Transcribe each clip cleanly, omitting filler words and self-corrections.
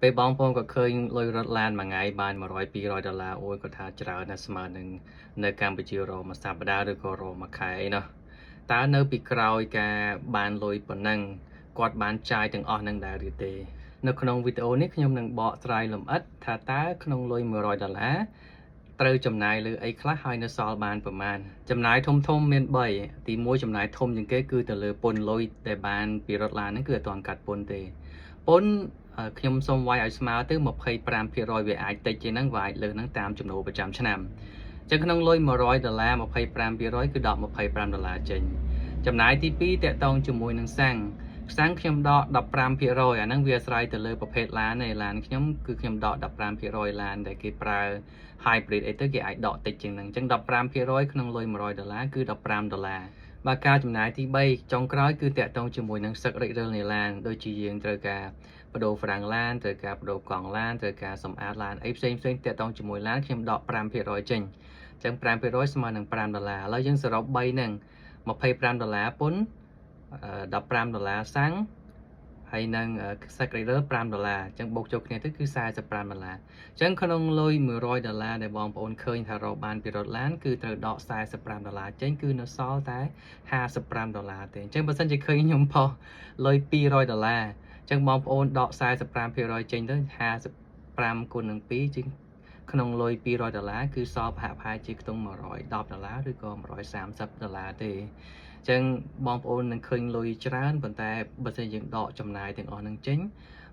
ពេលបងប្អូនក៏ឃើញលុយរត់ឡានមួយថ្ងៃបាន100-200 ដុល្លារអូយគាត់ថាច្រើនណាស់ស្មើនឹងនៅកម្ពុជារកមួយសប្តាហ៍ឬក៏រកមួយខែអីណោះតើនៅពីក្រោយការបានលុយប៉ុណ្ណឹងគាត់បានចាយទាំងអស់នឹងដែរឬទេនៅក្នុងវីដេអូនេះខ្ញុំនឹងបកស្រាយលម្អិតថាតើក្នុងលុយ100 ដុល្លារត្រូវចំណាយលើអីខ្លះហើយនៅសល់បានប្រមាណចំណាយធំមាន3ទី1ចំណាយធំជាងគេគឺទៅលើពន្ធលុយដែលបានពីរត់ឡានហ្នឹងគឺអត់ទាន់កាត់ពន្ធទេពន្ធខ្ញុំសូមវាយឲ្យស្មើទៅ25%វាអាចតិចជាងហ្នឹងវាអាចលើសហ្នឹងតាមចំណូលប្រចាំឆ្នាំអញ្ចឹងក្នុងលុយ100 ដុល្លារ25%គឺដក25 ដុល្លារចេញចំណាយទី2តាក់ទងជាមួយនឹងសាំងខ្ញុំដក15%អាហ្នឹងវាអាស្រ័យទៅលើប្រភេទឡានឯឡានខ្ញុំគឺខ្ញុំដក15%ឡានដែលគេប្រើ hybrid អីទៅគេអាចដកតិចជាងហ្នឹងអញ្ចឹង15%ក្នុងលុយ100 ដុល្លារគឺ15 ដុល្លារបើការចំណាយទី3ចុងក្រោយគឺតាក់ទងជាមួយនឹងសឹករិចរិលនៃឡានដូចជាយើងត្រូវការបដូរហ្វ្រាំងឡានត្រូវការបដូរកង់ឡានត្រូវការសម្អាតឡានអីផ្សេងតាក់ទងជាមួយឡានខ្ញុំដក5%ចេញអញ្ចឹង5%ស្មើនឹង5 ដុល្លារឥឡូវយើងសរុប3ហ្នឹង25 ដុល្លារពន្ធ15 ដុល្លារសាំងហើយនឹងសឹករិចរិល5 ដុល្លារអញ្ចឹងបូកចូលគ្នាទៅគឺ45 ដុល្លារអញ្ចឹងក្នុងលុយ100 ដុល្លារដែលបងប្អូនឃើញថារកបានពីរត់ឡានគឺត្រូវដក45 ដុល្លារចេញគឺនៅសល់តែ55 ដុល្លារទេអញ្ចឹងបើសិនជាឃើញខ្ញុំផុសលុយ200 ដុល្លារអញ្ចឹងបងប្អូនដក45%ចេញទៅ55គុណនឹង2ជាងក្នុងលុយ200 ដុល្លារគឺសល់ប្រហែលជាខ្ទង់110 ដុល្លារឬក៏130 ដុល្លារទេអញ្ចឹងបងប្អូននឹងឃើញលុយច្រើនប៉ុន្តែបើសិនយើងដកចំណាយទាំងអស់នឹងចេញ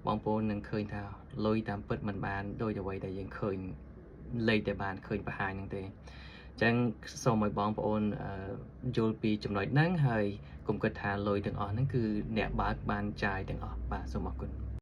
បងប្អូននឹងឃើញថាលុយតាមពិតមិនបានដូចអ្វីដែលយើងឃើញលេខដែលបានឃើញបង្ហាញហ្នឹងទេអញ្ចឹងសូមឲ្យបងប្អូនយល់ពីចំណុចហ្នឹងហើយកុំគិតថាលុយទាំងអស់ហ្នឹងគឺអ្នកបើកបានចាយទាំងអស់បាទសូមអរគុណ